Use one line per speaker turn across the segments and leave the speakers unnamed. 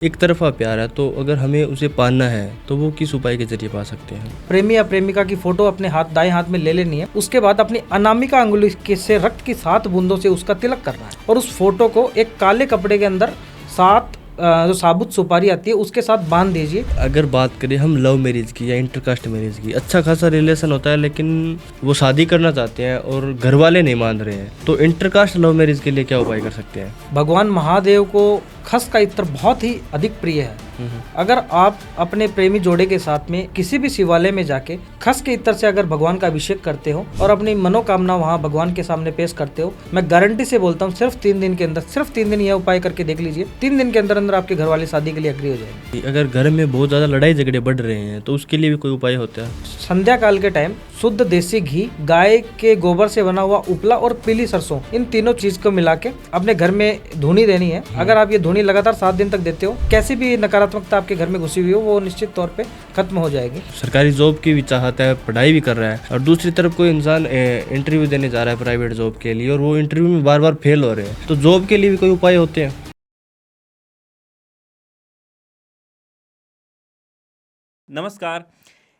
एक तरफ़ा प्यार है, तो अगर हमें उसे पाना है तो वो किस उपाय के जरिए पा सकते हैं?
प्रेमी या प्रेमिका की फोटो अपने दाएं हाथ में ले लेनी है। उसके बाद अपनी अनामिका अंगुली से रक्त की 7 बूंदों से उसका तिलक करना है और उस फोटो को एक काले कपड़े के अंदर 7 जो साबुत सुपारी आती है उसके साथ बांध दीजिए।
अगर बात करें हम लव मैरिज की या इंटरकास्ट मैरिज की, अच्छा खासा रिलेशन होता है लेकिन वो शादी करना चाहते हैं और घर वाले नहीं मान रहे हैं, तो इंटरकास्ट लव मैरिज के लिए क्या उपाय कर सकते हैं?
भगवान महादेव को खस का इत्र बहुत ही अधिक प्रिय है। अगर आप अपने प्रेमी जोड़े के साथ में किसी भी शिवालय में जाके खस के इत्र से अगर भगवान का अभिषेक करते हो और अपनी मनोकामना वहाँ भगवान के सामने पेश करते हो, मैं गारंटी से बोलता हूँ सिर्फ 3 दिन के अंदर, सिर्फ 3 दिन यह उपाय करके देख लीजिए, 3 दिन के अंदर अंदर आपके घर वाले शादी के लिए एग्री हो जाएंगे।
अगर घर में बहुत ज़्यादा लड़ाई झगड़े बढ़ रहे हैं तो उसके लिए भी कोई उपाय होता है?
संध्या काल के टाइम शुद्ध देसी घी, गाय के गोबर से बना हुआ उपला और पीली सरसों, इन तीनों चीज को मिला के अपने घर में धुनी देनी है। अगर आप ये धुनी लगातार 7 दिन तक देते हो, कैसी भी नकारात्मकता आपके घर में घुसी हुई हो वो निश्चित तौर पे खत्म हो जाएगी।
सरकारी जॉब की भी चाहता है, पढ़ाई भी कर रहा है, और दूसरी तरफ कोई इंसान इंटरव्यू देने जा रहा है प्राइवेट जॉब के लिए और वो इंटरव्यू में बार बार फेल हो रहे हैं, तो जॉब के लिए भी कोई उपाय होते हैं?
नमस्कार।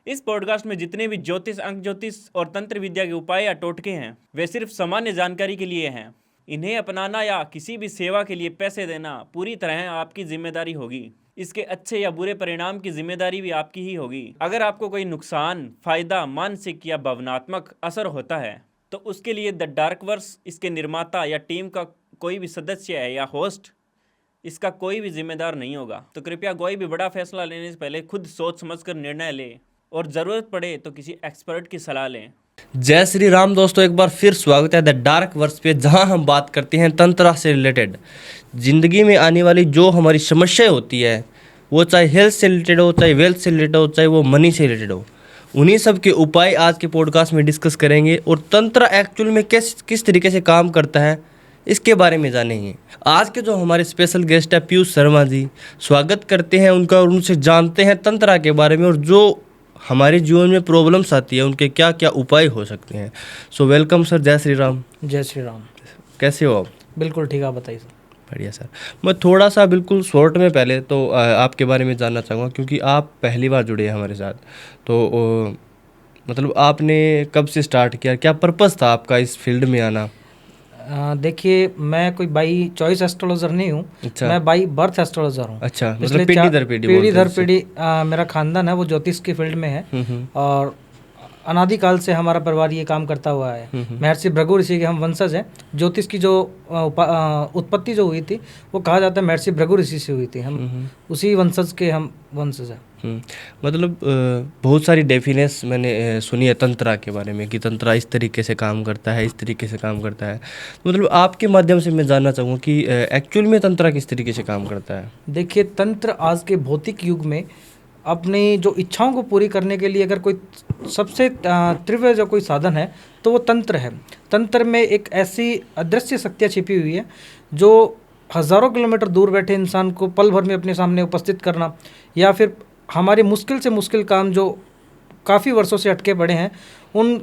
इस पॉडकास्ट में जितने भी ज्योतिष, अंक ज्योतिष और तंत्र विद्या के उपाय या टोटके हैं वे सिर्फ सामान्य जानकारी के लिए हैं। इन्हें अपनाना या किसी भी सेवा के लिए पैसे देना पूरी तरह आपकी जिम्मेदारी होगी। इसके अच्छे या बुरे परिणाम की जिम्मेदारी भी आपकी ही होगी। अगर आपको कोई नुकसान, फायदा, मानसिक या भावनात्मक असर होता है तो उसके लिए द डार्क वर्स, इसके निर्माता या टीम का कोई भी सदस्य है या होस्ट, इसका कोई भी जिम्मेदार नहीं होगा। तो कृपया कोई भी बड़ा फैसला लेने से पहले खुद सोच समझकर निर्णय लें और ज़रूरत पड़े तो किसी एक्सपर्ट की सलाह लें।
जय श्री राम दोस्तों, एक बार फिर स्वागत है द डार्क वर्स पे, जहां हम बात करते हैं तंत्र से रिलेटेड ज़िंदगी में आने वाली जो हमारी समस्याएं होती है, वो चाहे हेल्थ से रिलेटेड हो, चाहे वेल्थ से रिलेटेड हो, चाहे वो मनी से रिलेटेड हो, उन्हीं सब के उपाय आज के पॉडकास्ट में डिस्कस करेंगे। और तंत्र एक्चुअल में किस तरीके से काम करता है इसके बारे में जानेंगे। आज के जो हमारे स्पेशल गेस्ट है पीयूष शर्मा जी, स्वागत करते हैं उनका और उनसे जानते हैं तंत्र के बारे में और जो हमारे जीवन में प्रॉब्लम्स आती है उनके क्या क्या उपाय हो सकते हैं। सो वेलकम सर, जय श्री राम।
जय श्री राम। कैसे
हो आप?
बिल्कुल ठीक, आप बताइए सर।
बढ़िया सर। मैं थोड़ा सा बिल्कुल शॉर्ट में पहले तो आपके बारे में जानना चाहूँगा, क्योंकि आप पहली बार जुड़े हैं हमारे साथ, तो मतलब आपने कब से स्टार्ट किया, क्या पर्पज़ था आपका इस फील्ड में आना?
देखिए, मैं कोई बाई चॉइस एस्ट्रोलॉजर नहीं हूँ।
अच्छा।
मैं बाई बर्थ एस्ट्रोलॉजर हूँ।
अच्छा, मतलब पीढ़ी दर
पीढ़ी मेरा खानदान है वो ज्योतिष की फील्ड में है और अनादिकाल से हमारा परिवार ये काम करता हुआ है। महर्षि भृगु ऋषि के हम वंशज हैं। ज्योतिष की जो उत्पत्ति जो हुई थी वो कहा जाता है महर्षि भृगु ऋषि से हुई थी। हम उसी वंशज के हम वंशज हैं।
मतलब बहुत सारी डेफिनेशन मैंने सुनी है तंत्रा के बारे में कि तंत्रा इस तरीके से काम करता है, इस तरीके से काम करता है। मतलब आपके माध्यम से मैं जानना चाहूँगा कि एक्चुअल में तंत्रा किस तरीके से काम करता है?
देखिए, तंत्र आज के भौतिक युग में अपनी जो इच्छाओं को पूरी करने के लिए अगर कोई सबसे तीव्र जो कोई साधन है तो वो तंत्र है। तंत्र में एक ऐसी अदृश्य शक्तियाँ छिपी हुई है जो हज़ारों किलोमीटर दूर बैठे इंसान को पल भर में अपने सामने उपस्थित करना, या फिर हमारे मुश्किल से मुश्किल काम जो काफ़ी वर्षों से अटके पड़े हैं उन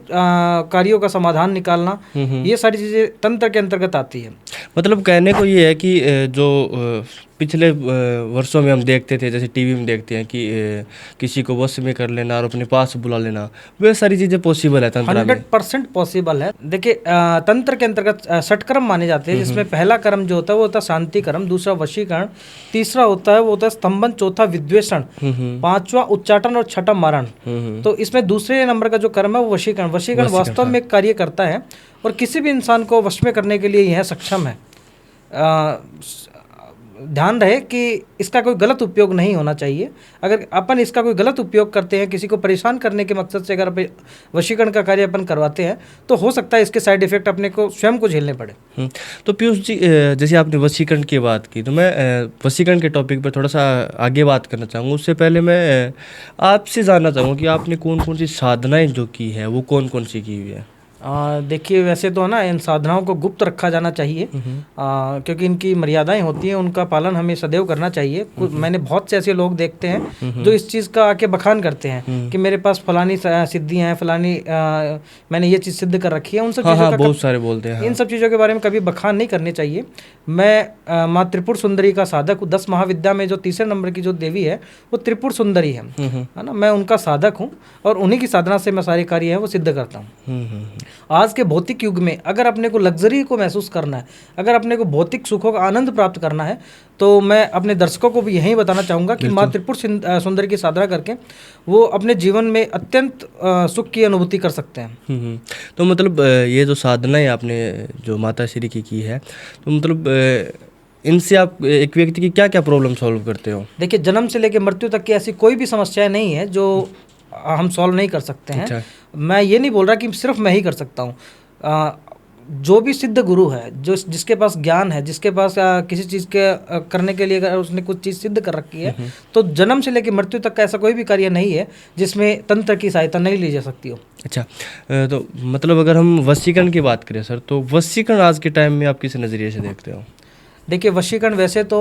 कार्यों का समाधान निकालना, ये सारी चीज़ें तंत्र के अंतर्गत आती है।
मतलब कहने को ये है कि जो पिछले वर्षों में हम देखते थे, जैसे टीवी में देखते हैं कि किसी को वश में कर लेना और अपने पास बुला लेना, वे सारी चीज़ें पॉसिबल है तंत्र में?
100% पॉसिबल है। देखिए, तंत्र के अंतर्गत षटकर्म माने जाते हैं, जिसमें पहला कर्म जो होता है वो होता है शांति कर्म, दूसरा वशीकरण, तीसरा होता है वो होता है स्तंभन, चौथा विद्वेषण, पांचवा उच्चाटन और छठा मारण। तो इसमें दूसरे नंबर का जो कर्म है वो वशीकरण। वशीकरण वास्तव में कार्य करता है और किसी भी इंसान को वश में करने के लिए यह सक्षम है। ध्यान रहे कि इसका कोई गलत उपयोग नहीं होना चाहिए। अगर अपन इसका कोई गलत उपयोग करते हैं, किसी को परेशान करने के मकसद से अगर वशीकरण का कार्य अपन करवाते हैं तो हो सकता है इसके साइड इफेक्ट अपने को स्वयं को झेलने पड़े।
तो पीयूष जी, जैसे आपने वशीकरण की बात की, तो मैं वशीकरण के टॉपिक पर थोड़ा सा आगे बात करना चाहूँगा। उससे पहले मैं आपसे जानना चाहूँगा कि आपने कौन कौन सी साधनाएँ जो की है वो कौन कौन सी की हुई है?
देखिए वैसे तो है ना, इन साधनाओं को गुप्त रखा जाना चाहिए, क्योंकि इनकी मर्यादाएं होती हैं, उनका पालन हमें सदैव करना चाहिए। मैंने बहुत से ऐसे लोग देखते हैं जो इस चीज़ का आके बखान करते हैं कि मेरे पास फलानी सिद्धि हैं, फलानी मैंने ये चीज़ सिद्ध कर रखी है। उन सब चीज़ों का
बहुत सारे बोलते हैं।
इन सब चीज़ों के बारे में कभी बखान नहीं करनी चाहिए। मैं माँ त्रिपुर सुंदरी का साधक हूँ। 10 महाविद्या में जो तीसरे नंबर की जो देवी है वो त्रिपुर सुंदरी है ना। मैं उनका साधक हूँ और उन्हीं की साधना से मैं सारे कार्य हैं वो सिद्ध करता हूँ। आज के भौतिक युग में अगर अपने को लग्जरी को महसूस करना है, अगर अपने को भौतिक सुखों का आनंद प्राप्त करना है, तो मैं अपने दर्शकों को भी यही बताना चाहूँगा कि माँ त्रिपुर सुंदरी की साधना करके वो अपने जीवन में अत्यंत सुख की अनुभूति कर सकते हैं।
तो मतलब ये जो साधना है आपने जो माता श्री की है, तो मतलब इनसे आप एक व्यक्ति की क्या क्या प्रॉब्लम सॉल्व करते हो?
देखिए, जन्म से लेकर मृत्यु तक की ऐसी कोई भी समस्या नहीं है जो हम सॉल्व नहीं कर सकते हैं।
अच्छा।
मैं ये नहीं बोल रहा कि सिर्फ मैं ही कर सकता हूँ। जो भी सिद्ध गुरु है, जो जिसके पास ज्ञान है, जिसके पास किसी चीज़ के करने के लिए अगर उसने कुछ चीज़ सिद्ध कर रखी है, तो जन्म से लेकर मृत्यु तक का ऐसा कोई भी कार्य नहीं है जिसमें तंत्र की सहायता नहीं ली जा सकती हो।
अच्छा, तो मतलब अगर हम वशीकरण की बात करें सर, तो वशीकरण आज के टाइम में आप किस नज़रिए से देखते हो?
देखिए, वशीकरण वैसे तो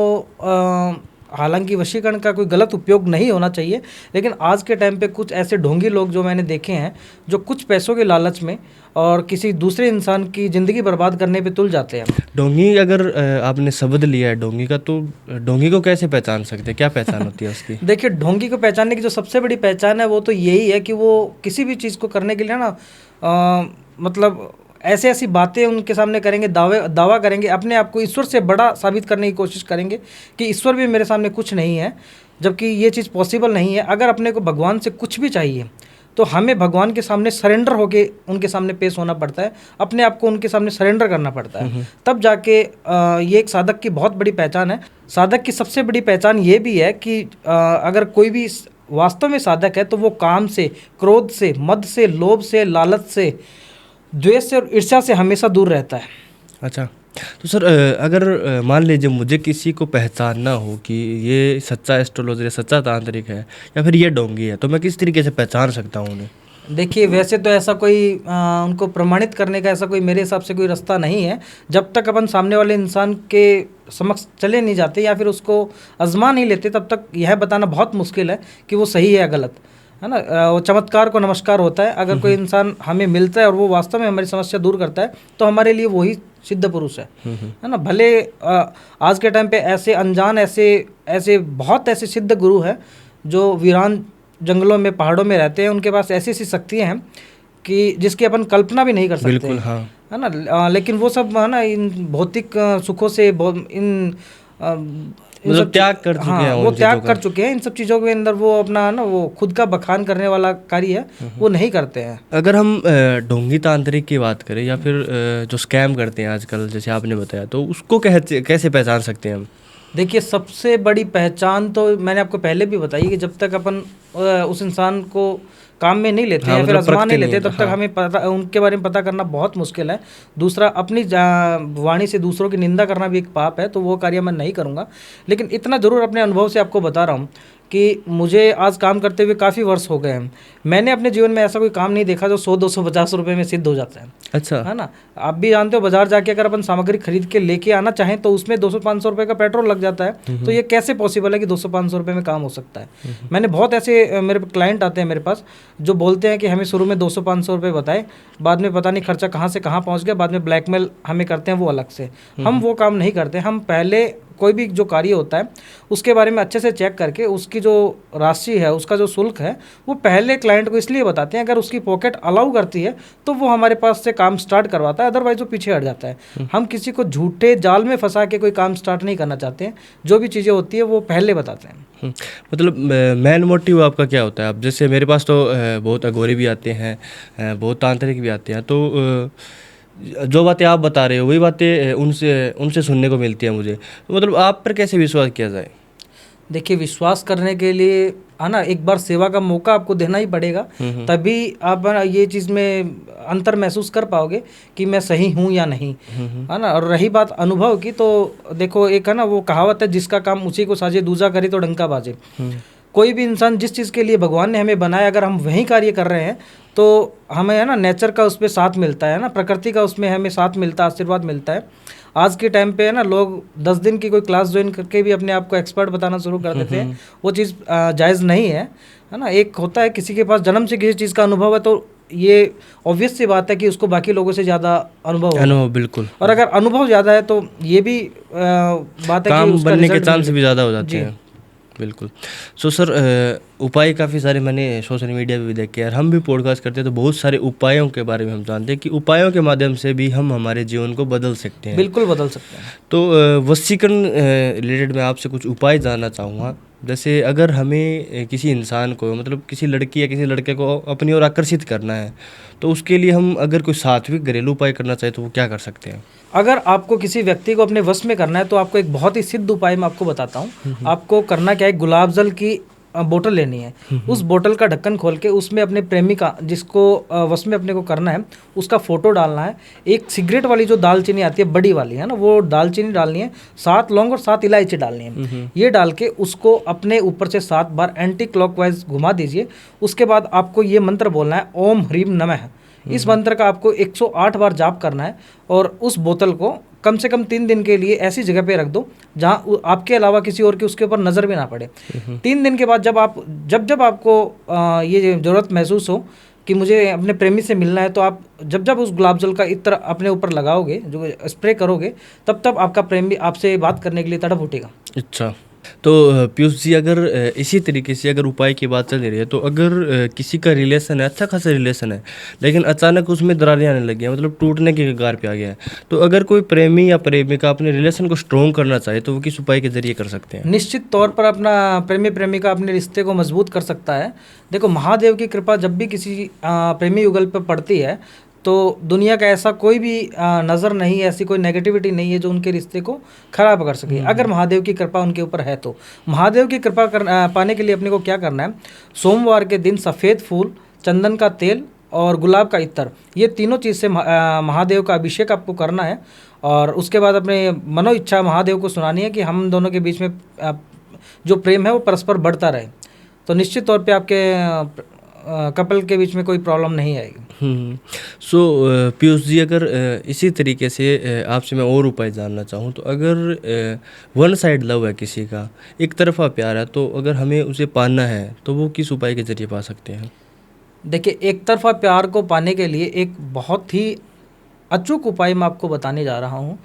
हालांकि वशीकरण का कोई गलत उपयोग नहीं होना चाहिए, लेकिन आज के टाइम पे कुछ ऐसे ढोंगी लोग जो मैंने देखे हैं, जो कुछ पैसों के लालच में और किसी दूसरे इंसान की ज़िंदगी बर्बाद करने पे तुल जाते हैं।
ढोंगी, अगर आपने शब्द लिया है ढोंगी का, तो ढोंगी को कैसे पहचान सकते हैं? क्या पहचान होती है उसकी?
देखिए, ढोंगी को पहचानने की जो सबसे बड़ी पहचान है वो तो यही है कि वो किसी भी चीज़ को करने के लिए ना मतलब ऐसी ऐसी बातें उनके सामने करेंगे, दावा करेंगे, अपने आप को ईश्वर से बड़ा साबित करने की कोशिश करेंगे कि ईश्वर भी मेरे सामने कुछ नहीं है, जबकि ये चीज़ पॉसिबल नहीं है। अगर अपने को भगवान से कुछ भी चाहिए तो हमें भगवान के सामने सरेंडर होके उनके सामने पेश होना पड़ता है, अपने आप को उनके सामने सरेंडर करना पड़ता है, तब जाके ये एक साधक की बहुत बड़ी पहचान है। साधक की सबसे बड़ी पहचान ये भी है कि अगर कोई भी वास्तव में साधक है तो वो काम से, क्रोध से, मद से, लोभ से, लालच से, द्वेष से और ईर्ष्या से हमेशा दूर रहता है।
अच्छा, तो सर अगर मान लीजिए मुझे किसी को पहचानना हो कि ये सच्चा एस्ट्रोलॉजर, सच्चा तांत्रिक है या फिर ये ढोंगी है, तो मैं किस तरीके से पहचान सकता हूँ उन्हें?
देखिए, वैसे तो ऐसा कोई उनको प्रमाणित करने का ऐसा कोई मेरे हिसाब से कोई रास्ता नहीं है। जब तक अपन सामने वाले इंसान के समक्ष चले नहीं जाते या फिर उसको आजमा नहीं लेते, तब तक यह बताना बहुत मुश्किल है कि वो सही है या गलत है ना। वो चमत्कार को नमस्कार होता है। अगर कोई इंसान हमें मिलता है और वो वास्तव में हमारी समस्या दूर करता है तो हमारे लिए वही सिद्ध पुरुष है ना। भले आज के टाइम पे ऐसे अनजान, ऐसे बहुत ऐसे सिद्ध गुरु हैं जो वीरान जंगलों में, पहाड़ों में रहते हैं, उनके पास ऐसी ऐसी शक्तियाँ हैं कि जिसकी अपन कल्पना भी नहीं कर सकते।
बिल्कुल, हाँ,
है ना। लेकिन वो सब है ना इन भौतिक सुखों से
मतलब त्याग कर चुके हैं।
वो त्याग कर चुके हैं इन सब चीज़ों के अंदर। वो अपना ना वो खुद का बखान करने वाला कार्य है वो नहीं करते हैं।
अगर हम ढोंगी तांत्रिक की बात करें या फिर जो स्कैम करते हैं आजकल, जैसे आपने बताया, तो उसको कैसे पहचान सकते हैं हम?
देखिए, सबसे बड़ी पहचान तो मैंने आपको पहले भी बताई कि जब तक अपन उस इंसान को काम में नहीं लेते हैं, फिर आजमा नहीं लेते, तब तक हमें पता उनके बारे में पता करना बहुत मुश्किल है। दूसरा, अपनी वाणी से दूसरों की निंदा करना भी एक पाप है, तो वो कार्य मैं नहीं करूँगा। लेकिन इतना ज़रूर अपने अनुभव से आपको बता रहा हूँ कि मुझे आज काम करते हुए काफ़ी वर्ष हो गए हैं। मैंने अपने जीवन में ऐसा कोई काम नहीं देखा जो 100-250 रुपये में सिद्ध हो जाता है।
अच्छा,
है ना। आप भी जानते हो, बाजार जाके अगर अपन सामग्री खरीद के लेके आना चाहें तो उसमें 200-500 रुपये का पेट्रोल लग जाता है। तो ये कैसे पॉसिबल है कि 200-500 रुपये में काम हो सकता है? मैंने बहुत ऐसे मेरे क्लाइंट आते हैं मेरे पास जो बोलते हैं कि हमें शुरू में 200-500 रुपये बताए, बाद में पता नहीं खर्चा कहाँ से कहाँ पहुँच गया, बाद में ब्लैकमेल हमें करते हैं वो अलग से। हम वो काम नहीं करते। हम पहले कोई भी जो कार्य होता है उसके बारे में अच्छे से चेक करके उसकी जो राशि है, उसका जो शुल्क है, वो पहले क्लाइंट को इसलिए बताते हैं अगर उसकी पॉकेट अलाउ करती है तो वो हमारे पास से काम स्टार्ट करवाता है, अदरवाइज वो पीछे हट जाता है। हम किसी को झूठे जाल में फंसा के कोई काम स्टार्ट नहीं करना चाहते हैं। जो भी चीज़ें होती है वो पहले बताते हैं।
मतलब मेन मोटिव आपका क्या होता है? अब जैसे मेरे पास तो बहुत अघोरी भी आते हैं, बहुत तांत्रिक भी आते हैं, तो जो बातें आप बता रहे हो वही बातें उनसे सुनने को मिलती है मुझे। तो मतलब आप पर कैसे विश्वास किया जाए?
देखिए, विश्वास करने के लिए है ना, एक बार सेवा का मौका आपको देना ही पड़ेगा, तभी आप ये चीज़ में अंतर महसूस कर पाओगे कि मैं सही हूँ या नहीं, है ना। और रही बात अनुभव की, तो देखो, एक है ना वो कहावत है, जिसका काम उसी को साजे, दूजा करे तो डंका बाजे। कोई भी इंसान जिस चीज़ के लिए भगवान ने हमें बनाया, अगर हम वही कार्य कर रहे हैं तो हमें है ना नेचर का उसमें साथ मिलता है ना, प्रकृति का उसमें हमें साथ मिलता है, आशीर्वाद मिलता है। आज के टाइम पे है ना लोग 10 दिन की कोई क्लास ज्वाइन करके भी अपने आप को एक्सपर्ट बताना शुरू कर देते हैं, वो चीज़ जायज़ नहीं है ना। एक होता है किसी के पास जन्म से किसी चीज़ का अनुभव है तो ये ऑब्वियस सी बात है कि उसको बाकी लोगों से ज़्यादा अनुभव होगा।
अनुभव बिल्कुल।
और अगर अनुभव ज़्यादा है तो ये भी बात है कि
काम
उसका
बनने के
रिजल्ट
चांस भी
मिलेगा।
ज़्यादा हो जाते
जी।
हैं। बिल्कुल। सो सर उपाय काफ़ी सारे मैंने सोशल मीडिया पे भी देखे यार, हम भी पॉडकास्ट करते हैं तो बहुत सारे उपायों के बारे में हम जानते हैं कि उपायों के माध्यम से भी हम हमारे जीवन को बदल सकते हैं।
बिल्कुल बदल सकते हैं।
तो वशीकरण रिलेटेड मैं आपसे कुछ उपाय जानना चाहूँगा। जैसे अगर हमें किसी इंसान को मतलब किसी लड़की या किसी लड़के को अपनी ओर आकर्षित करना है तो उसके लिए हम अगर कोई सात्विक घरेलू उपाय करना चाहे तो वो क्या कर सकते हैं?
अगर आपको किसी व्यक्ति को अपने वश में करना है तो आपको एक बहुत ही सिद्ध उपाय मैं आपको बताता हूँ। आपको करना क्या है, गुलाब जल की बोतल लेनी है। उस बोतल का ढक्कन खोल के उसमें अपने प्रेमिका जिसको वश में अपने को करना है उसका फोटो डालना है। एक सिगरेट वाली जो दालचीनी आती है बड़ी वाली है ना, वो दालचीनी डालनी है, 7 लौंग और 7 इलायची डालनी है। ये डाल के उसको अपने ऊपर से 7 बार एंटी क्लॉकवाइज घुमा दीजिए। उसके बाद आपको ये मंत्र बोलना है, ओम ह्रीम नमः। इस मंत्र का आपको 108 बार जाप करना है और उस बोतल को कम से कम 3 दिन के लिए ऐसी जगह पे रख दो जहाँ आपके अलावा किसी और की उसके ऊपर नज़र भी ना पड़े। 3 दिन के बाद जब आपको ये ज़रूरत महसूस हो कि मुझे अपने प्रेमी से मिलना है तो आप जब उस गुलाब जल का इत्र अपने ऊपर लगाओगे, जो स्प्रे करोगे, तब आपका प्रेमी आपसे बात करने के लिए तड़प उठेगा।
अच्छा, तो पीयूष जी अगर इसी तरीके से अगर उपाय की बात चल रही है तो अगर किसी का रिलेशन है, अच्छा खासा रिलेशन है, लेकिन अचानक उसमें दरारें आने लगी हैं, मतलब टूटने के कगार पे आ गया है, तो अगर कोई प्रेमी या प्रेमिका अपने रिलेशन को स्ट्रॉन्ग करना चाहे तो वो किस उपाय के जरिए कर सकते हैं?
निश्चित तौर पर अपना प्रेमी प्रेमिका अपने रिश्ते को मजबूत कर सकता है। देखो, महादेव की कृपा जब भी किसी प्रेमी युगल पर पड़ती है तो दुनिया का ऐसा कोई भी नज़र नहीं, ऐसी कोई नेगेटिविटी नहीं है जो उनके रिश्ते को खराब कर सके। अगर महादेव की कृपा उनके ऊपर है तो महादेव की कृपा पाने के लिए अपने को क्या करना है, सोमवार के दिन सफ़ेद फूल, चंदन का तेल और गुलाब का इत्र, ये तीनों चीज़ से महादेव का अभिषेक आपको करना है। और उसके बाद अपने मनो इच्छा महादेव को सुनानी है कि हम दोनों के बीच में जो प्रेम है वो परस्पर बढ़ता रहे। तो निश्चित तौर पे आपके कपल के बीच में कोई प्रॉब्लम नहीं आएगी।
सो पीयूष जी अगर इसी तरीके से आपसे मैं और उपाय जानना चाहूँ तो अगर वन साइड लव है, किसी का एक तरफा प्यार है, तो अगर हमें उसे पाना है तो वो किस उपाय के जरिए पा सकते हैं?
देखिए, एक तरफा प्यार को पाने के लिए एक बहुत ही अचूक उपाय मैं आपको बताने जा रहा हूँ।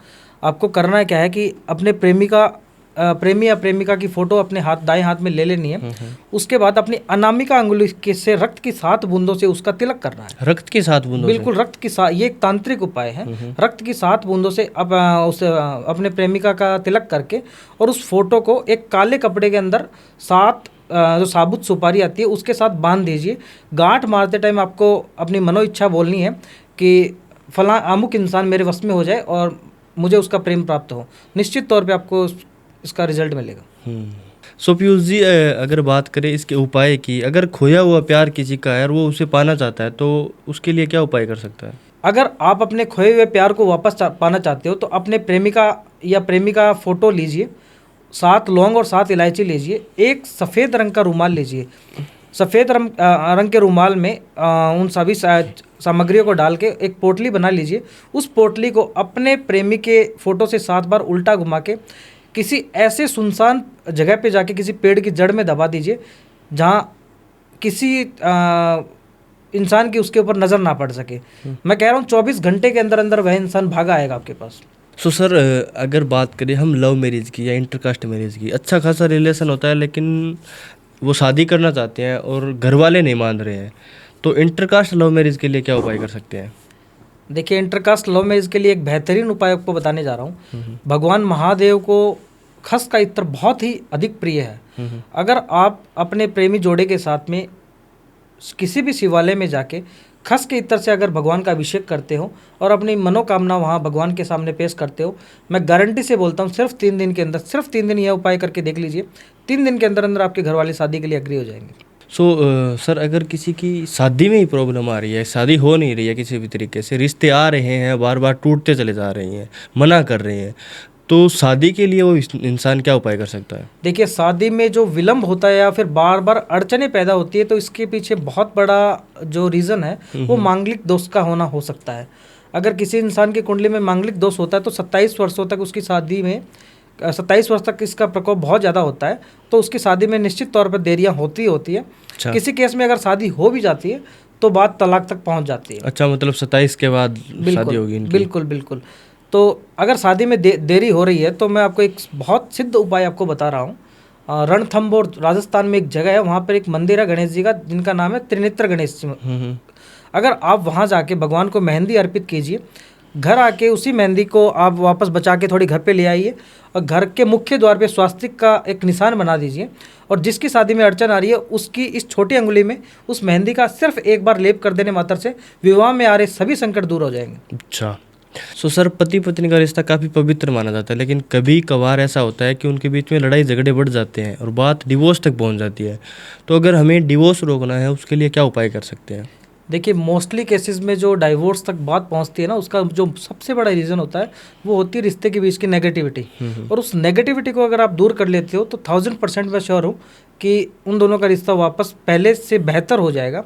आपको करना क्या है कि अपने प्रेमी या प्रेमिका की फ़ोटो अपने दाएं हाथ में ले लेनी है। उसके बाद अपनी अनामिका अंगुली से रक्त की 7 बूंदों से उसका तिलक करना है।
रक्त की 7 बूंदों?
बिल्कुल, रक्त की 7, ये एक तांत्रिक उपाय है। रक्त की 7 बूंदों से अब उस अपने प्रेमिका का तिलक करके और उस फोटो को एक काले कपड़े के अंदर 7 जो साबुत सुपारी आती है उसके साथ बांध दीजिए। गांठ मारते टाइम आपको अपनी मनो इच्छा बोलनी है कि फलां अमुक इंसान मेरे वश में हो जाए और मुझे उसका प्रेम प्राप्त हो। निश्चित तौर पे आपको इसका रिजल्ट मिलेगा।
सो पीयूष जी अगर बात करें इसके उपाय की, अगर खोया हुआ प्यार किसी का है और वो उसे पाना चाहता है तो उसके लिए क्या उपाय कर सकता है?
अगर आप अपने खोए हुए प्यार को वापस पाना चाहते हो तो अपने प्रेमिका या प्रेमिका फ़ोटो लीजिए, 7 लौंग और 7 इलायची लीजिए, एक सफ़ेद रंग का रुमाल लीजिए। सफ़ेद रंग के रुमाल में उन सभी सामग्रियों को डाल के एक पोटली बना लीजिए। उस पोटली को अपने प्रेमी के फ़ोटो से 7 बार उल्टा घुमा के किसी ऐसे सुनसान जगह पे जाके किसी पेड़ की जड़ में दबा दीजिए जहाँ किसी इंसान की उसके ऊपर नज़र ना पड़ सके। मैं कह रहा हूँ 24 घंटे के अंदर अंदर वह इंसान भागा आएगा आपके पास।
सो सर अगर बात करें हम लव मैरिज की या इंटरकास्ट मैरिज की, अच्छा खासा रिलेशन होता है लेकिन वो शादी करना चाहते हैं और घर वाले नहीं मान रहे हैं, तो इंटरकास्ट लव मैरिज के लिए क्या उपाय कर सकते हैं?
देखिए, इंटरकास्ट लव मैरिज के लिए एक बेहतरीन उपाय आपको बताने जा रहा हूँ। भगवान महादेव को खस का इत्र बहुत ही अधिक प्रिय है। अगर आप अपने प्रेमी जोड़े के साथ में किसी भी शिवालय में जाके खस के इत्र से अगर भगवान का अभिषेक करते हो और अपनी मनोकामना वहाँ भगवान के सामने पेश करते हो, मैं गारंटी से बोलता हूँ सिर्फ 3 दिन के अंदर, सिर्फ 3 दिन यह उपाय करके देख लीजिए, 3 दिन के अंदर अंदर आपके घर वाले शादी के लिए एग्री हो जाएंगे।
सो सर अगर किसी की शादी में ही प्रॉब्लम आ रही है, शादी हो नहीं रही है किसी भी तरीके से, रिश्ते आ रहे हैं बार बार टूटते चले जा रहे हैं, मना कर रहे हैं, तो शादी के लिए वो इंसान क्या उपाय कर सकता है?
देखिए, शादी में जो विलंब होता है या फिर बार बार अड़चने पैदा होती है, तो इसके पीछे बहुत बड़ा जो रीज़न है वो मांगलिक दोष का होना हो सकता है। अगर किसी इंसान की कुंडली में मांगलिक दोष होता है तो 27 वर्षों तक उसकी शादी में 27 वर्ष तक इसका प्रकोप बहुत ज़्यादा होता है, तो उसकी शादी में निश्चित तौर पर देरियाँ होती है।
अच्छा।
किसी केस में अगर शादी हो भी जाती है तो बात तलाक तक पहुंच जाती है।
अच्छा, मतलब 27 के बाद शादी होगी इनकी?
बिल्कुल बिल्कुल। तो अगर शादी में देरी हो रही है तो मैं आपको एक बहुत सिद्ध उपाय आपको बता रहा हूँ। रणथंभौर राजस्थान में एक जगह है, वहाँ पर एक मंदिर है गणेश जी का, जिनका नाम है त्रिनेत्र गणेश जी। अगर आप वहाँ जाके भगवान को मेहंदी अर्पित कीजिए, घर आके उसी मेहंदी को आप वापस बचा के थोड़ी घर पे ले आइए और घर के मुख्य द्वार पे स्वास्तिक का एक निशान बना दीजिए, और जिसकी शादी में अड़चन आ रही है उसकी इस छोटी अंगुली में उस मेहंदी का सिर्फ एक बार लेप कर देने मात्र से विवाह में आ रहे सभी संकट दूर हो जाएंगे।
अच्छा। सो सर, पति पत्नी का रिश्ता काफ़ी पवित्र माना जाता है, लेकिन कभी कभार ऐसा होता है कि उनके बीच में लड़ाई झगड़े बढ़ जाते हैं और बात डिवोर्स तक पहुंच जाती है। तो अगर हमें डिवोर्स रोकना है उसके लिए क्या उपाय कर सकते हैं?
देखिए, मोस्टली केसेस में जो डाइवोर्स तक बात पहुंचती है ना, उसका जो सबसे बड़ा रीज़न होता है वो होती है रिश्ते के बीच की नेगेटिविटी। और उस नेगेटिविटी को अगर आप दूर कर लेते हो तो 1000% मैं श्योर हूँ कि उन दोनों का रिश्ता वापस पहले से बेहतर हो जाएगा।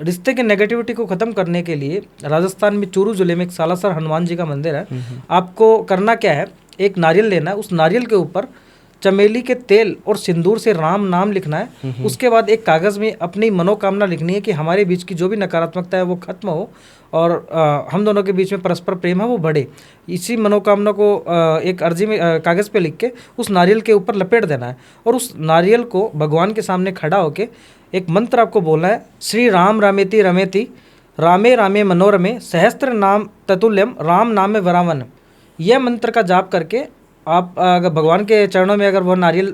रिश्ते की नेगेटिविटी को ख़त्म करने के लिए राजस्थान में चूरू जिले में एक सालासर हनुमान जी का मंदिर है। आपको करना क्या है, एक नारियल लेना है, उस नारियल के ऊपर चमेली के तेल और सिंदूर से राम नाम लिखना है। उसके बाद एक कागज़ में अपनी मनोकामना लिखनी है कि हमारे बीच की जो भी नकारात्मकता है वो खत्म हो और हम दोनों के बीच में परस्पर प्रेम है वो बढ़े। इसी मनोकामना को एक अर्जी में कागज़ पे लिख के उस नारियल के ऊपर लपेट देना है, और उस नारियल को भगवान के सामने खड़ा होके एक मंत्र आपको बोलना है, श्री राम रामेति रमेति रामे रामे मनोरमे सहस्त्र नाम ततुल्यम राम नाम में वरावन। यह मंत्र का जाप करके आप अगर भगवान के चरणों में अगर वो नारियल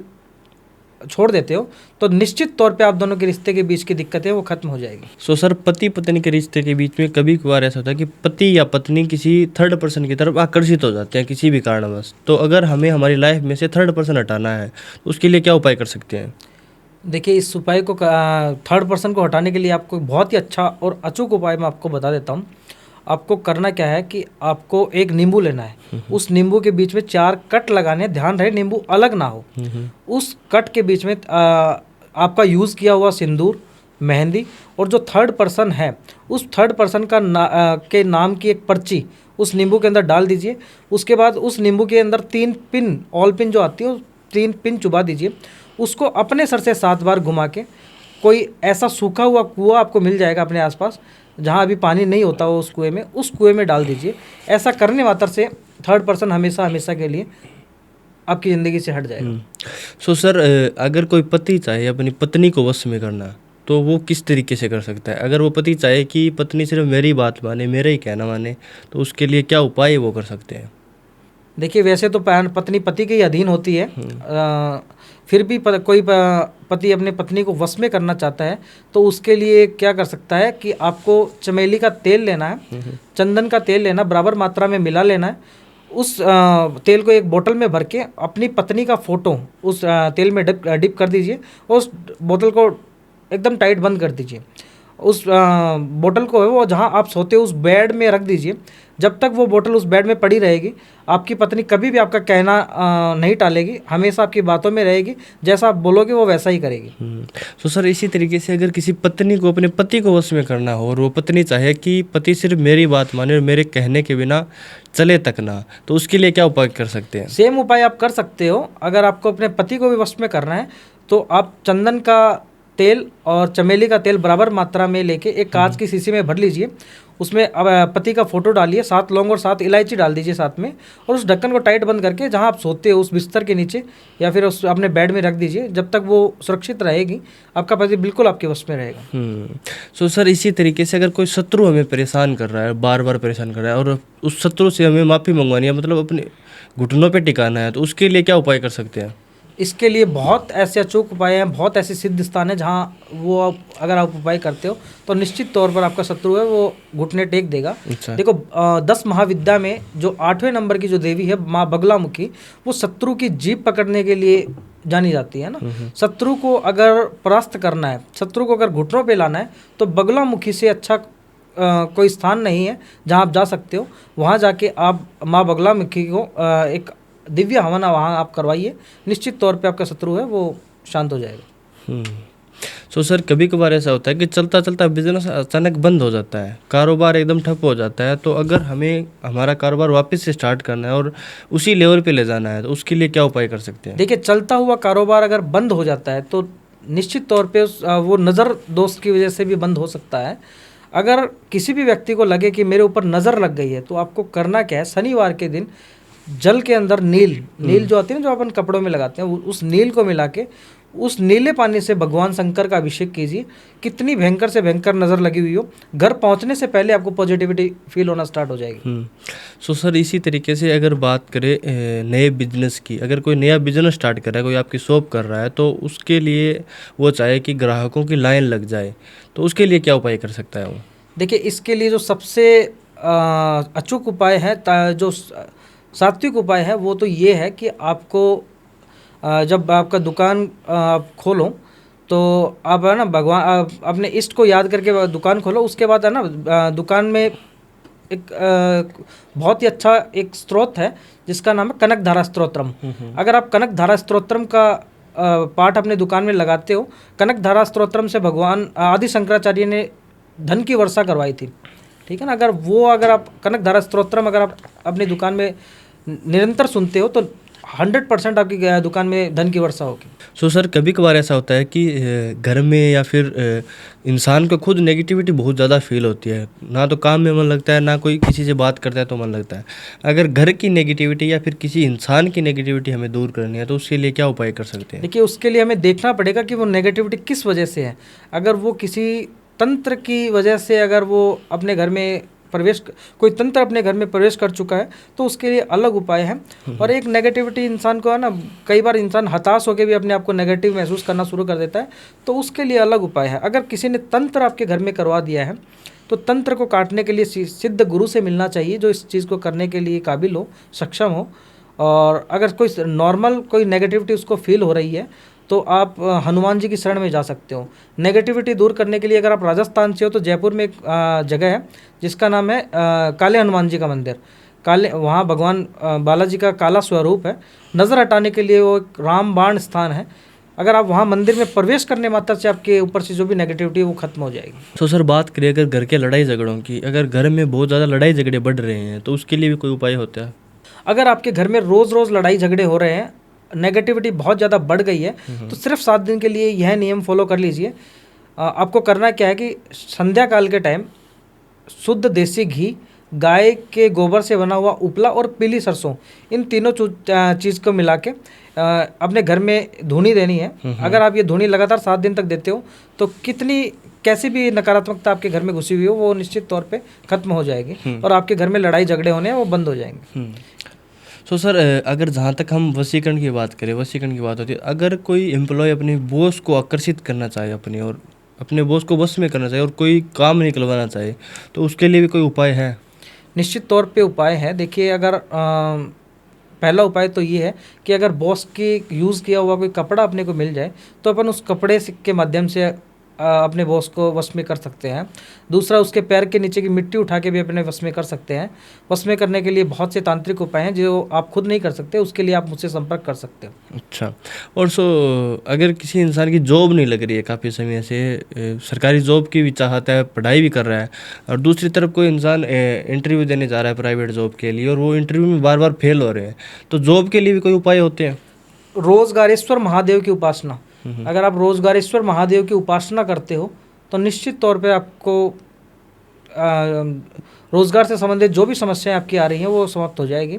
छोड़ देते हो तो निश्चित तौर पे आप दोनों के रिश्ते के बीच की दिक्कतें वो खत्म हो जाएगी।
सो सर, पति पत्नी के रिश्ते के बीच में कभी कभार ऐसा होता है कि पति या पत्नी किसी थर्ड पर्सन की तरफ आकर्षित हो जाते हैं किसी भी कारणवश। तो अगर हमें हमारी लाइफ में से थर्ड पर्सन हटाना है तो उसके लिए क्या उपाय कर सकते हैं?
देखिए, इस उपाय को थर्ड पर्सन को हटाने के लिए आपको बहुत ही अच्छा और अचूक उपाय मैं आपको बता देता हूँ। आपको करना क्या है कि आपको एक नींबू लेना है, उस नींबू के बीच में 4 कट लगाने, ध्यान रहे नींबू अलग ना हो। उस कट के बीच में आपका यूज़ किया हुआ सिंदूर, मेहंदी और जो थर्ड पर्सन है उस थर्ड पर्सन का के नाम की एक पर्ची उस नींबू के अंदर डाल दीजिए। उसके बाद उस नींबू के अंदर 3 पिन, ऑल पिन जो आती है 3 पिन चुबा दीजिए। उसको अपने सर से 7 बार घुमा के कोई ऐसा सूखा हुआ कुआं आपको मिल जाएगा अपने आसपास जहाँ अभी पानी नहीं होता हो, उस कुएं में डाल दीजिए। ऐसा करने मात्र से थर्ड पर्सन हमेशा हमेशा के लिए आपकी ज़िंदगी से हट जाएगा।
सो सर, अगर कोई पति चाहे अपनी पत्नी को वश में करना तो वो किस तरीके से कर सकता है? अगर वो पति चाहे कि पत्नी सिर्फ मेरी बात माने, मेरा ही कहना माने, तो उसके लिए क्या उपाय वो कर सकते हैं?
देखिए, वैसे तो पत्नी पति के ही अधीन होती है, फिर भी कोई पति अपने पत्नी को वश में करना चाहता है तो उसके लिए क्या कर सकता है कि आपको चमेली का तेल लेना है, चंदन का तेल लेना, बराबर मात्रा में मिला लेना है। उस तेल को एक बोतल में भर के अपनी पत्नी का फोटो उस तेल में डिप कर दीजिए और उस बोतल को एकदम टाइट बंद कर दीजिए। उस बोतल को है वो जहाँ आप सोते हो उस बेड में रख दीजिए। जब तक वो बोतल उस बेड में पड़ी रहेगी आपकी पत्नी कभी भी आपका कहना नहीं टालेगी, हमेशा आपकी बातों में रहेगी, जैसा आप बोलोगे वो वैसा ही करेगी।
तो सर, इसी तरीके से अगर किसी पत्नी को अपने पति को वश में करना हो और वो पत्नी चाहे कि पति सिर्फ मेरी बात माने और मेरे कहने के बिना चले तक ना, तो उसके लिए क्या उपाय कर सकते हैं?
सेम उपाय आप कर सकते हो। अगर आपको अपने पति को भी वश में करना है तो आप चंदन का तेल और चमेली का तेल बराबर मात्रा में लेके एक कांच की शीशी में भर लीजिए। उसमें अब पति का फोटो डालिए, 7 लौंग और 7 इलायची डाल दीजिए साथ में, और उस ढक्कन को टाइट बंद करके जहां आप सोते हो उस बिस्तर के नीचे या फिर उस अपने बेड में रख दीजिए। जब तक वो सुरक्षित रहेगी आपका पति बिल्कुल आपके वश में रहेगा।
सो सर, इसी तरीके से अगर कोई शत्रु हमें परेशान कर रहा है, बार बार परेशान कर रहा है और उस शत्रु से हमें माफ़ी मंगवानी है, मतलब अपने घुटनों पर टिकाना है, तो उसके लिए क्या उपाय कर सकते हैं?
इसके लिए बहुत ऐसे अचूक उपाय हैं, बहुत ऐसे सिद्ध स्थान है जहाँ वो अगर आप उपाय करते हो तो निश्चित तौर पर आपका शत्रु है वो घुटने टेक देगा।
अच्छा।
देखो, 10 महाविद्या में जो 8वें नंबर की जो देवी है माँ बगलामुखी, वो शत्रु की जीभ पकड़ने के लिए जानी जाती है ना। शत्रु को अगर परास्त करना है, शत्रु को अगर घुटनों पे लाना है तो बगलामुखी से अच्छा कोई स्थान नहीं है जहाँ आप जा सकते हो। वहाँ जाके आप माँ बगलामुखी को एक दिव्य हवन वहाँ आप करवाइए, निश्चित तौर पे आपका शत्रु है वो शांत हो जाएगा।
सो सर कभी कभार ऐसा होता है कि चलता चलता बिजनेस अचानक बंद हो जाता है, कारोबार एकदम ठप हो जाता है, तो अगर हमें हमारा कारोबार वापस से स्टार्ट करना है और उसी लेवल पे ले जाना है तो उसके लिए क्या उपाय कर सकते हैं?
देखिए, चलता हुआ कारोबार अगर बंद हो जाता है तो निश्चित तौर पे वो नज़र दोस्त की वजह से भी बंद हो सकता है। अगर किसी भी व्यक्ति को लगे कि मेरे ऊपर नज़र लग गई है तो आपको करना क्या है, शनिवार के दिन जल के अंदर नील जो आती है ना, जो अपन कपड़ों में लगाते हैं, उस नील को मिला के उस नीले पानी से भगवान शंकर का अभिषेक कीजिए। कितनी भयंकर से भयंकर नज़र लगी हुई हो, घर पहुंचने से पहले आपको पॉजिटिविटी फील होना स्टार्ट हो जाएगी।
सो सर इसी तरीके से अगर बात करें नए बिजनेस की, अगर कोई नया बिजनेस स्टार्ट कर रहा है, कोई आपकी शॉप कर रहा है, तो उसके लिए वो चाहे कि ग्राहकों की लाइन लग जाए, तो उसके लिए क्या उपाय कर सकता है वो?
देखिए, इसके लिए जो सबसे अचूक उपाय है, जो सात्विक उपाय है, वो तो ये है कि आपको जब आपका दुकान आप खोलो तो आप है ना भगवान अपने इष्ट को याद करके दुकान खोलो। उसके बाद है ना दुकान में एक बहुत ही अच्छा एक स्त्रोत है जिसका नाम है कनक धारा स्तोत्रम। अगर आप कनक धारा स्तोत्रम का पाठ अपने दुकान में लगाते हो, कनक धारा स्तोत्रम से भगवान आदि शंकराचार्य ने धन की वर्षा करवाई थी, ठीक है ना। अगर आप कनक धारा स्तोत्रम अगर आप अपनी दुकान में निरंतर सुनते हो तो 100% आपकी दुकान में धन की वर्षा होगी।
सो सर कभी कभार ऐसा होता है कि घर में या फिर इंसान को खुद नेगेटिविटी बहुत ज़्यादा फील होती है, ना तो काम में मन लगता है, ना कोई किसी से बात करता है तो मन लगता है। अगर घर की नेगेटिविटी या फिर किसी इंसान की नेगेटिविटी हमें दूर करनी है तो उसके लिए क्या उपाय कर सकते हैं?
देखिए, उसके लिए हमें देखना पड़ेगा कि वो नेगेटिविटी किस वजह से है। अगर वो किसी तंत्र की वजह से अगर वो अपने घर में कोई तंत्र अपने घर में प्रवेश कर चुका है तो उसके लिए अलग उपाय है। और एक नेगेटिविटी इंसान को है ना, कई बार इंसान हताश होकर भी अपने आप को नेगेटिव महसूस करना शुरू कर देता है, तो उसके लिए अलग उपाय है। अगर किसी ने तंत्र आपके घर में करवा दिया है तो तंत्र को काटने के लिए सिद्ध गुरु से मिलना चाहिए जो इस चीज़ को करने के लिए काबिल हो, सक्षम हो। और अगर कोई नॉर्मल कोई नेगेटिविटी उसको फील हो रही है तो आप हनुमान जी की शरण में जा सकते हो। नेगेटिविटी दूर करने के लिए अगर आप राजस्थान से हो तो जयपुर में एक जगह है जिसका नाम है काले हनुमान जी का मंदिर। वहाँ भगवान बालाजी का काला स्वरूप है। नज़र हटाने के लिए वो एक रामबाण स्थान है। अगर आप वहाँ मंदिर में प्रवेश करने मात्र से आपके ऊपर से जो भी नेगेटिविटी है वो खत्म हो जाएगी।
तो सर बात करें अगर घर के लड़ाई झगड़ों की, अगर घर में बहुत ज़्यादा लड़ाई झगड़े बढ़ रहे हैं तो उसके लिए भी कोई उपाय होता है?
अगर आपके घर में रोज़ रोज़ लड़ाई झगड़े हो रहे हैं, नेगेटिविटी बहुत ज़्यादा बढ़ गई है, तो सिर्फ 7 दिन के लिए यह नियम फॉलो कर लीजिए। आपको करना क्या है कि संध्या काल के टाइम शुद्ध देसी घी, गाय के गोबर से बना हुआ उपला और पीली सरसों, इन तीनों चीज़ को मिला के अपने घर में धूनी देनी है। अगर आप ये धूनी लगातार 7 दिन तक देते हो तो कैसी भी नकारात्मकता आपके घर में घुसी हुई हो वो निश्चित तौर पे खत्म हो जाएगी और आपके घर में लड़ाई झगड़े होने हैं वो बंद हो जाएंगे।
सो सर अगर जहाँ तक हम वशीकरण की बात करें, वशीकरण की बात होती है, अगर कोई एम्प्लॉय अपने बॉस को आकर्षित करना चाहे अपनी और अपने बॉस को वश में करना चाहे और कोई काम निकलवाना चाहे तो उसके लिए भी कोई उपाय है?
निश्चित तौर पे उपाय है। देखिए, अगर पहला उपाय तो ये है कि अगर बॉस की यूज़ किया हुआ कोई कपड़ा अपने को मिल जाए तो अपन उस कपड़े के माध्यम से अपने बॉस को वश में कर सकते हैं। दूसरा, उसके पैर के नीचे की मिट्टी उठा के भी अपने वश में कर सकते हैं। वश में करने के लिए बहुत से तांत्रिक उपाय हैं जो आप खुद नहीं कर सकते, उसके लिए आप मुझसे संपर्क कर सकते हो।
अच्छा, और अगर किसी इंसान की जॉब नहीं लग रही है काफ़ी समय से, सरकारी जॉब की भी चाहता है, पढ़ाई भी कर रहा है, और दूसरी तरफ कोई इंसान इंटरव्यू देने जा रहा है प्राइवेट जॉब के लिए और वो इंटरव्यू में बार बार फेल हो रहे हैं, तो जॉब के लिए भी कोई उपाय होते हैं?
रोजगारेश्वर महादेव की उपासना, अगर आप रोजगारेश्वर महादेव की उपासना करते हो तो निश्चित तौर पे आपको रोजगार से संबंधित जो भी समस्याएं आपकी आ रही हैं वो समाप्त हो जाएगी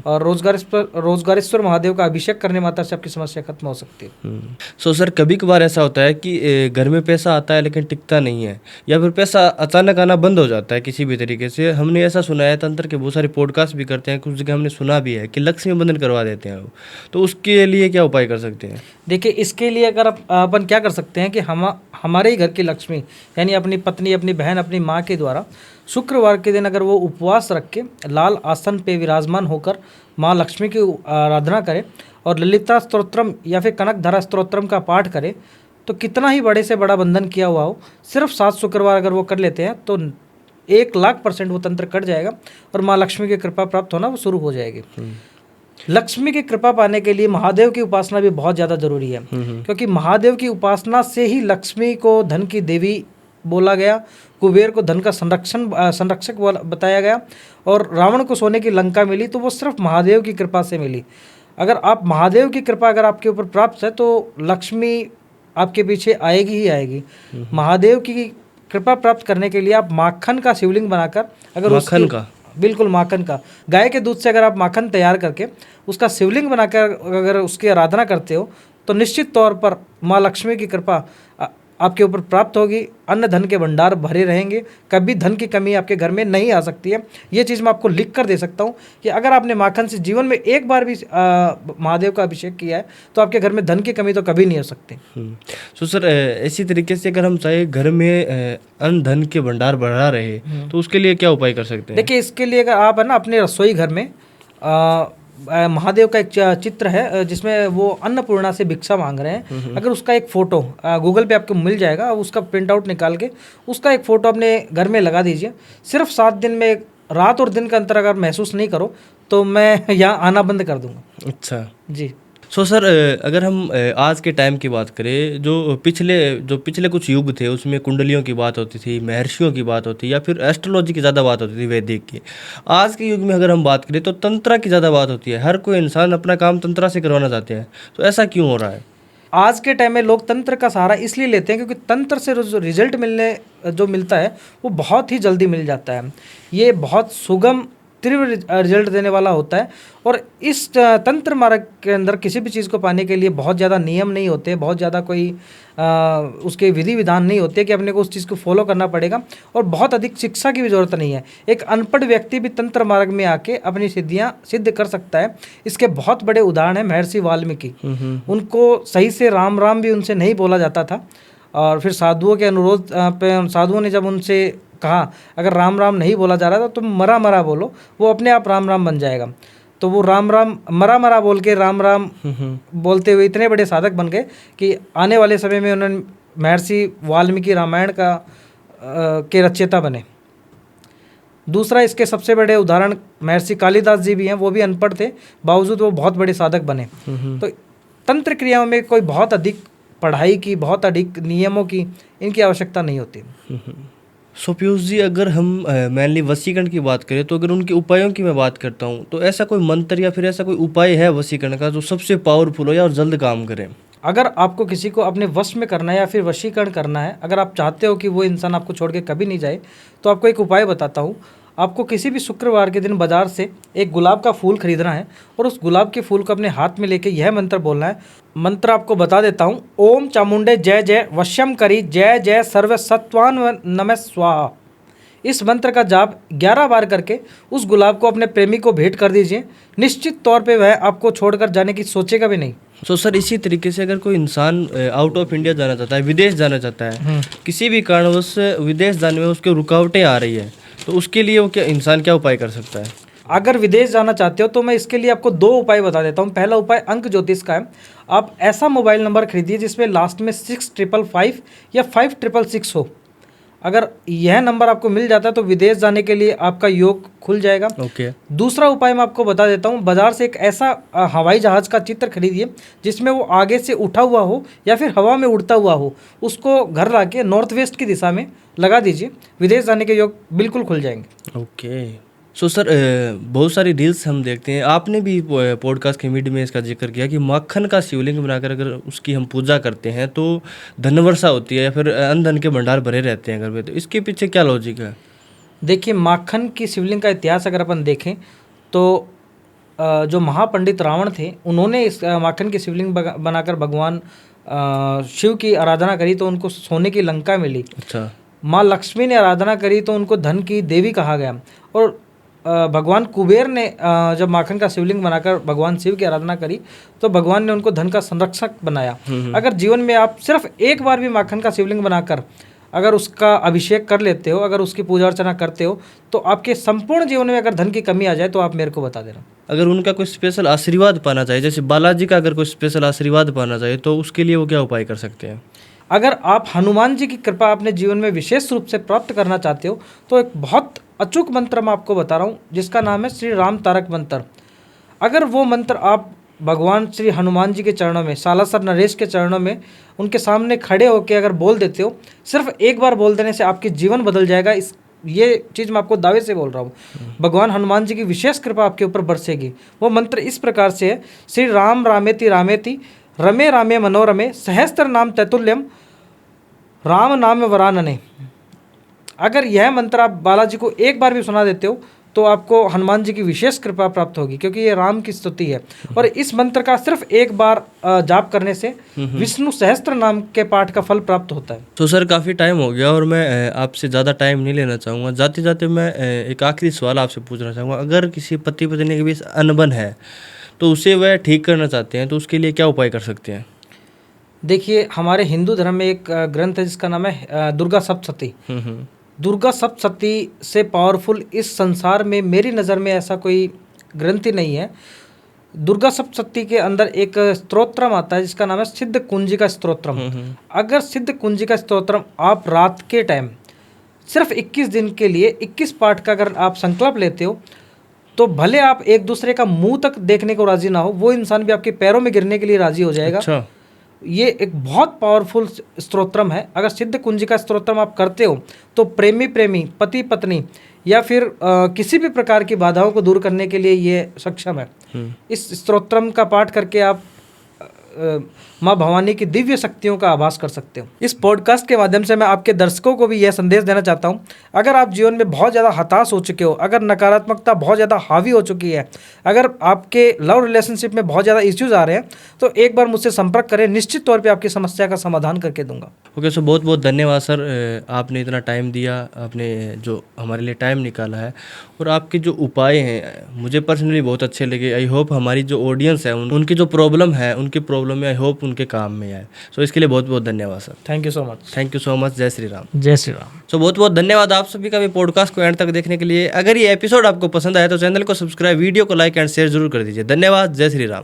और रोजगारेश्वर महादेव का अभिषेक करने मात्र से आपकी समस्या खत्म हो सकती है।
सो सर कभी कभार ऐसा होता है कि घर में पैसा आता है लेकिन टिकता नहीं है, या फिर पैसा अचानक आना बंद हो जाता है किसी भी तरीके से। हमने ऐसा सुना है, तंत्र के बहुत सारे पॉडकास्ट भी करते हैं, कुछ जगह हमने सुना भी है कि लक्ष्मी बंधन करवा देते हैं वो, तो उसके लिए क्या उपाय कर सकते हैं?
देखिए, इसके लिए अगर अपन क्या कर सकते हैं कि हमारे ही घर की लक्ष्मी यानी अपनी पत्नी, अपनी बहन, अपनी माँ के द्वारा शुक्रवार के दिन अगर वो उपवास रख के लाल आसन पे विराजमान होकर माँ लक्ष्मी की आराधना करे और ललिता स्तोत्रम या फिर कनक धारा स्तोत्रम का पाठ करे तो कितना ही बड़े से बड़ा बंधन किया हुआ हो, सिर्फ 7 शुक्रवार अगर वो कर लेते हैं तो 1,00,000% वो तंत्र कट जाएगा और माँ लक्ष्मी की कृपा प्राप्त होना वो शुरू हो जाएगी। लक्ष्मी की कृपा पाने के लिए महादेव की उपासना भी बहुत ज़्यादा जरूरी है, क्योंकि महादेव की उपासना से ही लक्ष्मी को धन की देवी बोला गया, कुबेर को धन का संरक्षक बताया गया, और रावण को सोने की लंका मिली तो वो सिर्फ महादेव की कृपा से मिली। अगर आप महादेव की कृपा अगर आपके ऊपर प्राप्त है तो लक्ष्मी आपके पीछे आएगी ही आएगी। महादेव की कृपा प्राप्त करने के लिए आप माखन का शिवलिंग बनाकर, अगर
माखन का,
बिल्कुल माखन का, गाय के दूध से अगर आप माखन तैयार करके उसका शिवलिंग बनाकर अगर उसकी आराधना करते हो तो निश्चित तौर पर माँ लक्ष्मी की कृपा आपके ऊपर प्राप्त होगी। अन्न धन के भंडार भरे रहेंगे, कभी धन की कमी आपके घर में नहीं आ सकती है। ये चीज़ मैं आपको लिख कर दे सकता हूँ कि अगर आपने माखन से जीवन में एक बार भी महादेव का अभिषेक किया है तो आपके घर में धन की कमी तो कभी नहीं हो सकती।
तो सर इसी तरीके से अगर हम चाहे घर में अन्न धन के भंडार बढ़ा रहे तो उसके लिए क्या उपाय कर सकते हैं?
देखिए, इसके लिए अगर आप है ना अपने रसोई घर में महादेव का एक चित्र है जिसमें वो अन्नपूर्णा से भिक्षा मांग रहे हैं, अगर उसका एक फ़ोटो गूगल पे आपको मिल जाएगा, उसका प्रिंट आउट निकाल के उसका एक फ़ोटो अपने घर में लगा दीजिए। सिर्फ 7 दिन में रात और दिन का अंतर अगर महसूस नहीं करो तो मैं यहाँ आना बंद कर दूंगा।
अच्छा
जी।
सो सर अगर हम आज के टाइम की बात करें, जो पिछले कुछ युग थे उसमें कुंडलियों की बात होती थी, महर्षियों की बात होती या फिर एस्ट्रोलॉजी की ज़्यादा बात होती थी, वैदिक की। आज के युग में अगर हम बात करें तो तंत्रा की ज़्यादा बात होती है। हर कोई इंसान अपना काम तंत्रा से करवाना चाहते हैं, तो ऐसा क्यों हो रहा है?
आज के टाइम में लोग तंत्र का सहारा इसलिए लेते हैं क्योंकि तंत्र से रिजल्ट मिलता है वो बहुत ही जल्दी मिल जाता है। ये बहुत सुगम तीव्र रिजल्ट देने वाला होता है, और इस तंत्र मार्ग के अंदर किसी भी चीज़ को पाने के लिए बहुत ज़्यादा नियम नहीं होते, बहुत ज़्यादा कोई उसके विधि विधान नहीं होते कि अपने को उस चीज़ को फॉलो करना पड़ेगा, और बहुत अधिक शिक्षा की भी ज़रूरत नहीं है। एक अनपढ़ व्यक्ति भी तंत्र मार्ग में आके अपनी सिद्धियाँ सिद्ध कर सकता है। इसके बहुत बड़े उदाहरण हैं महर्षि वाल्मीकि। उनको सही से राम राम भी उनसे नहीं बोला जाता था, और फिर साधुओं के अनुरोध पे साधुओं ने जब उनसे कहा अगर राम राम नहीं बोला जा रहा था तो तुम मरा मरा बोलो, वो अपने आप राम राम बन जाएगा। तो वो राम राम मरा मरा बोल के राम राम बोलते हुए इतने बड़े साधक बन गए कि आने वाले समय में उन्होंने महर्षि वाल्मीकि रामायण के रचयिता बने। दूसरा इसके सबसे बड़े उदाहरण महर्षि कालिदास जी भी हैं, वो भी अनपढ़ थे, बावजूद वो बहुत बड़े साधक बने। तो तंत्र क्रियाओं में कोई बहुत अधिक पढ़ाई की, बहुत अधिक नियमों की इनकी आवश्यकता नहीं होती।
सो पीयूष जी, अगर हम मेनली वशीकरण की बात करें तो अगर उनके उपायों की मैं बात करता हूँ तो ऐसा कोई मंत्र या फिर ऐसा कोई उपाय है वशीकरण का जो सबसे पावरफुल हो या और जल्द काम करे?
अगर आपको किसी को अपने वश में करना है या फिर वशीकरण करना है, अगर आप चाहते हो कि वो इंसान आपको छोड़ के कभी नहीं जाए, तो आपको एक उपाय बताता हूँ। आपको किसी भी शुक्रवार के दिन बाजार से एक गुलाब का फूल खरीदना है और उस गुलाब के फूल को अपने हाथ में लेके यह मंत्र बोलना है। मंत्र आपको बता देता हूँ। ओम चामुंडे जय जय वश्यम करी जय जय सर्व सत्वान नमः स्वाहा। इस मंत्र का जाप 11 बार करके उस गुलाब को अपने प्रेमी को भेंट कर दीजिए। निश्चित तौर पे वह आपको छोड़कर जाने की सोचेगा भी नहीं।
सो सर, इसी तरीके से अगर कोई इंसान आउट ऑफ इंडिया जाना चाहता है, विदेश जाना चाहता है, किसी भी कारणवश विदेश जाने में उसके रुकावटें आ रही है, तो उसके लिए वो क्या उपाय कर सकता है?
अगर विदेश जाना चाहते हो तो मैं इसके लिए आपको 2 उपाय बता देता हूँ। पहला उपाय अंक ज्योतिष का है। आप ऐसा मोबाइल नंबर खरीदिए जिसमें लास्ट में 6555 या 5666 हो। अगर यह नंबर आपको मिल जाता है तो विदेश जाने के लिए आपका योग खुल जाएगा।
ओके।
दूसरा उपाय मैं आपको बता देता हूँ। बाजार से एक ऐसा हवाई जहाज़ का चित्र खरीदिए जिसमें वो आगे से उठा हुआ हो या फिर हवा में उड़ता हुआ हो। उसको घर ला के नॉर्थ वेस्ट की दिशा में लगा दीजिए। विदेश जाने के योग बिल्कुल खुल जाएंगे।
ओके। सो सर, बहुत सारी रील्स हम देखते हैं, आपने भी पॉडकास्ट के मीड में इसका जिक्र किया कि माखन का शिवलिंग बनाकर अगर उसकी हम पूजा करते हैं तो धन वर्षा होती है या फिर अन्न धन के भंडार भरे रहते हैं घर में, तो इसके पीछे क्या लॉजिक है?
देखिए, माखन की शिवलिंग का इतिहास अगर अपन देखें तो जो महापंडित रावण थे उन्होंने इस माखन की शिवलिंग बनाकर भगवान शिव की आराधना करी तो उनको सोने की लंका मिली।
अच्छा।
माँ लक्ष्मी ने आराधना करी तो उनको धन की देवी कहा गया। और भगवान कुबेर ने जब माखन का शिवलिंग बनाकर भगवान शिव की आराधना करी तो भगवान ने उनको धन का संरक्षक बनाया। अगर जीवन में आप सिर्फ एक बार भी माखन का शिवलिंग बनाकर अगर उसका अभिषेक कर लेते हो, अगर उसकी पूजा अर्चना करते हो, तो आपके संपूर्ण जीवन में अगर धन की कमी आ जाए तो आप मेरे को बता देना।
अगर उनका कोई स्पेशल आशीर्वाद पाना चाहिए, जैसे बालाजी का अगर कोई स्पेशल आशीर्वाद पाना चाहिए, तो उसके लिए वो क्या उपाय कर सकते हैं?
अगर आप हनुमान जी की कृपा अपने जीवन में विशेष रूप से प्राप्त करना चाहते हो तो एक बहुत अचूक मंत्र मैं आपको बता रहा हूँ जिसका नाम है श्री राम तारक मंत्र। अगर वो मंत्र आप भगवान श्री हनुमान जी के चरणों में, सालासर नरेश के चरणों में उनके सामने खड़े होकर अगर बोल देते हो, सिर्फ एक बार बोल देने से आपकी जीवन बदल जाएगा। ये चीज़ मैं आपको दावे से बोल रहा हूँ। भगवान हनुमान जी की विशेष कृपा आपके ऊपर बरसेगी। वो मंत्र इस प्रकार से है, श्री राम रामेति रामेति रमे रामे मनोरमे सहस्त्र नाम तैतुल्यम राम नाम वरानने। अगर यह मंत्र आप बालाजी को एक बार भी सुना देते हो तो आपको हनुमान जी की विशेष कृपा प्राप्त होगी, क्योंकि ये राम की स्तुति है। और इस मंत्र का सिर्फ एक बार जाप करने से विष्णु सहस्त्र नाम के पाठ का फल प्राप्त होता है।
तो सर काफ़ी टाइम हो गया और मैं आपसे ज़्यादा टाइम नहीं लेना चाहूँगा। जाते जाते मैं एक आखिरी सवाल आपसे पूछना चाहूँगा। अगर किसी पति पत्नी के बीच अनबन है तो उसे वह ठीक करना चाहते हैं तो उसके लिए क्या उपाय कर सकते हैं?
देखिए, हमारे हिंदू धर्म में एक ग्रंथ है जिसका नाम है दुर्गा सप्तशती। दुर्गा सप्तशती से पावरफुल इस संसार में मेरी नज़र में ऐसा कोई ग्रंथ ही नहीं है। दुर्गा सप्तशती के अंदर एक स्तोत्रम आता है जिसका नाम है सिद्ध कुंजिका स्तोत्रम। अगर सिद्ध कुंजिका स्तोत्रम आप रात के टाइम सिर्फ 21 दिन के लिए 21 पाठ का अगर आप संकल्प लेते हो तो भले आप एक दूसरे का मुंह तक देखने को राजी ना हो, वो इंसान भी आपके पैरों में गिरने के लिए राजी हो जाएगा।
अच्छा।
ये एक बहुत पावरफुल स्तोत्रम है। अगर सिद्ध कुंजिका स्तोत्रम आप करते हो तो प्रेमी प्रेमी, पति पत्नी या फिर किसी भी प्रकार की बाधाओं को दूर करने के लिए ये सक्षम है। इस स्तोत्रम का पाठ करके आप माँ भवानी की दिव्य शक्तियों का आभास कर सकते हो। इस पॉडकास्ट के माध्यम से मैं आपके दर्शकों को भी यह संदेश देना चाहता हूँ, अगर आप जीवन में बहुत ज़्यादा हताश हो चुके हो, अगर नकारात्मकता बहुत ज़्यादा हावी हो चुकी है, अगर आपके लव रिलेशनशिप में बहुत ज़्यादा इश्यूज आ रहे हैं तो एक बार मुझसे संपर्क करें, निश्चित तौर पर आपकी समस्या का समाधान करके दूंगा।
ओके सर, बहुत बहुत धन्यवाद सर, आपने इतना टाइम दिया, आपने जो हमारे लिए टाइम निकाला है और आपके जो उपाय हैं मुझे पर्सनली बहुत अच्छे लगे। आई होप हमारी जो ऑडियंस है उनकी जो प्रॉब्लम है उनकी प्रॉब्लम में आई होप उनके काम में आए। सो इसके लिए बहुत बहुत धन्यवाद sir.
Thank you so much.
Thank you so much. जय श्री राम।
जय श्री राम।
सो बहुत बहुत धन्यवाद आप सभी का भी पॉडकास्ट को एंड तक देखने के लिए। अगर ये एपिसोड आपको पसंद आया तो चैनल को सब्सक्राइब, वीडियो को लाइक एंड शेयर जरूर कर दीजिए। धन्यवाद। जय श्री राम।